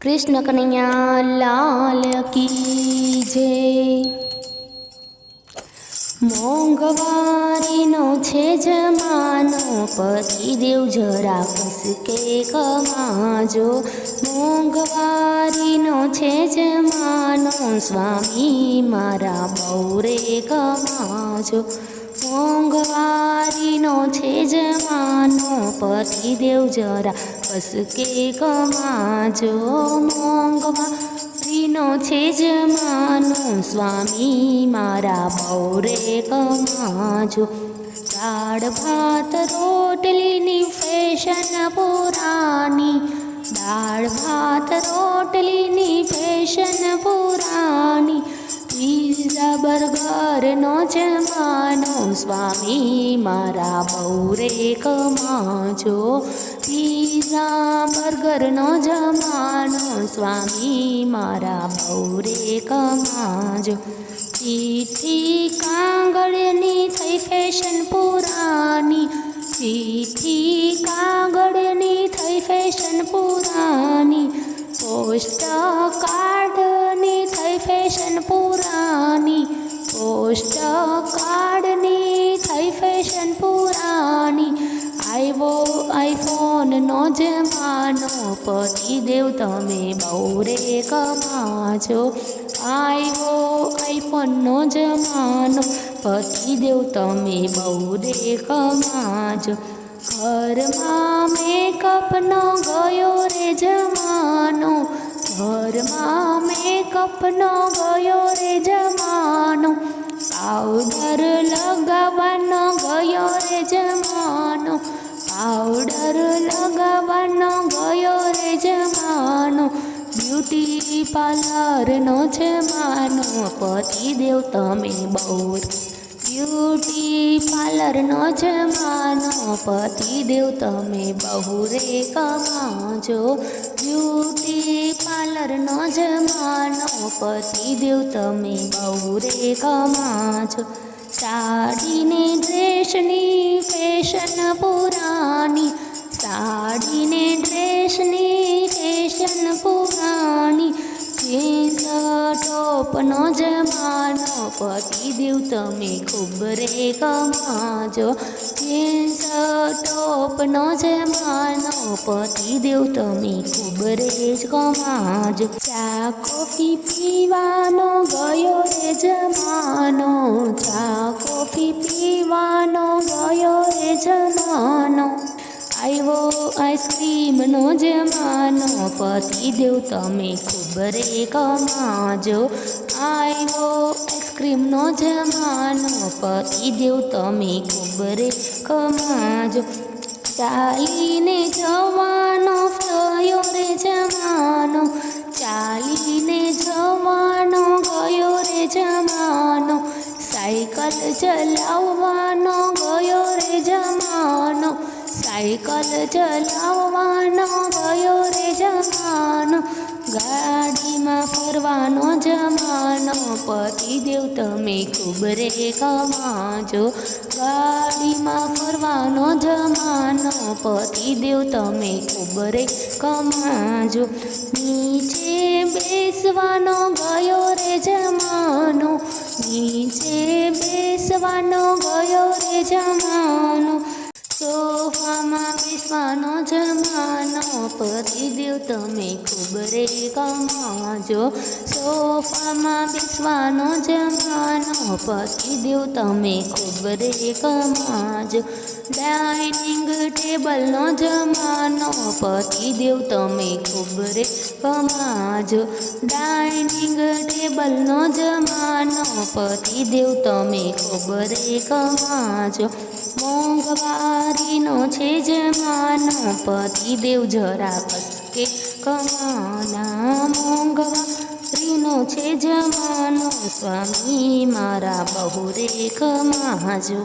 कृष्ण कन्हैया लाल की जय। मोंघवारीनो छे जमानो, पतिदेव जरा कसके कमाजो। मोंघवारीनो छे जमानो, स्वामी मारा बौरे कमाजो। मोंघवारीनो छे जमानो, पतिदेव जरा कसके कमाजो। मोंघवारीनो छे जमानो, स्वामी मारा बौरे कमाजो। दाळ भात रोटलीनी फैशन पुरानी, दाळ भात रोटलीनी फैशन पुरानी। पिज़ा बर्गरनो जमानो, स्वामी मारा बौरे कमाजो। पिज़ा बर्गरनो जमानो, स्वामी मारा बौरे कमाजो। चिट्ठी कागळनी थई फैशन पुरानी, चिट्ठी कागळनी थई फैशन पुरानी। पोस्ट कार्डनी थई फैशन पुरानी, पोस्ट कार्डनी थई फैशन पुरानी। आव्यो आईफोननो जमानो, पतिदेव तमे बौरे कमाजो। आव्यो आईफोननो जमानो, पतिदेव तमे बौरे कमाजो। घरमां मेकअपनो गयो रे जमानो, घरमां मेकअपनो गयो रे जमानो। पाउडर लगावવાનો गयो रे जमानो, पाउडर लगावવાનો गयो रे जमानो। ब्यूटी पार्लरनो जमानो, पतिदेव तमे बौरे। ब्यूटी पार्लरनो जमानो, पतिदेव तमे बौरे कमाजो। ब्यूटी पार्लरनो जमानो, पतिदेव तमे बौरे कमाजो। साड़ी ने ड्रेसनी फैशन पुरानी, साड़ी ने ड्रेसनी फैशन पुरानी। जीन्स टॉपनो जमानो, पतिदेव तमे खूब रे कमाजो। जीन्स टॉपनो जमानो, पतिदेव तमे खूब रे कमाजो। चा कॉफी पीवानो गयो रे जमानो, चा कॉफी पीवानो गयो रे जमानो। आव्यो आइसक्रीमनो जमानो, पतिदेव तमे खूब रे कमाजो। आव्यो आइसक्रीमनो जमानो, पतिदेव तमे खूब रे कमाजो। चालीने जवानो थयो रे जमानो, चालीने जवानो गयो रे जमानो। साइकल चलावવાનો गयो रे जमानो, साइकल चलावવાનો गयो रे जमानो। गाड़ीमां फरवानो जमानो, पतिदेव तमे खूब रे कमाजो। गाड़ीमां फरवानो जमानो, पतिदेव तमे खूब रे कमाजो। नीचे बेसवानो गयो रे जमानो, नीचे बेसवानो गयो रे जमानो। सोफामां बेसवानो जमानो, पतिदेव तमे खूब रे कमाजो। सोफामां बेसवानो जमानो, पतिदेव तमे खूब रे कमाजो। डाइनिंग टेबलनो जमानो, पतिदेव तमे खूब रे कमाजो। डाइनिंग टेबलनो जमानो, पतिदेव तमे खूब रे कमाजो। मोंघवारीनो छे जमानो, पतिदेव जरा कसके कमाना। मोंघवारीनो छे जमानो, स्वामी मारा बौरे कमाजो।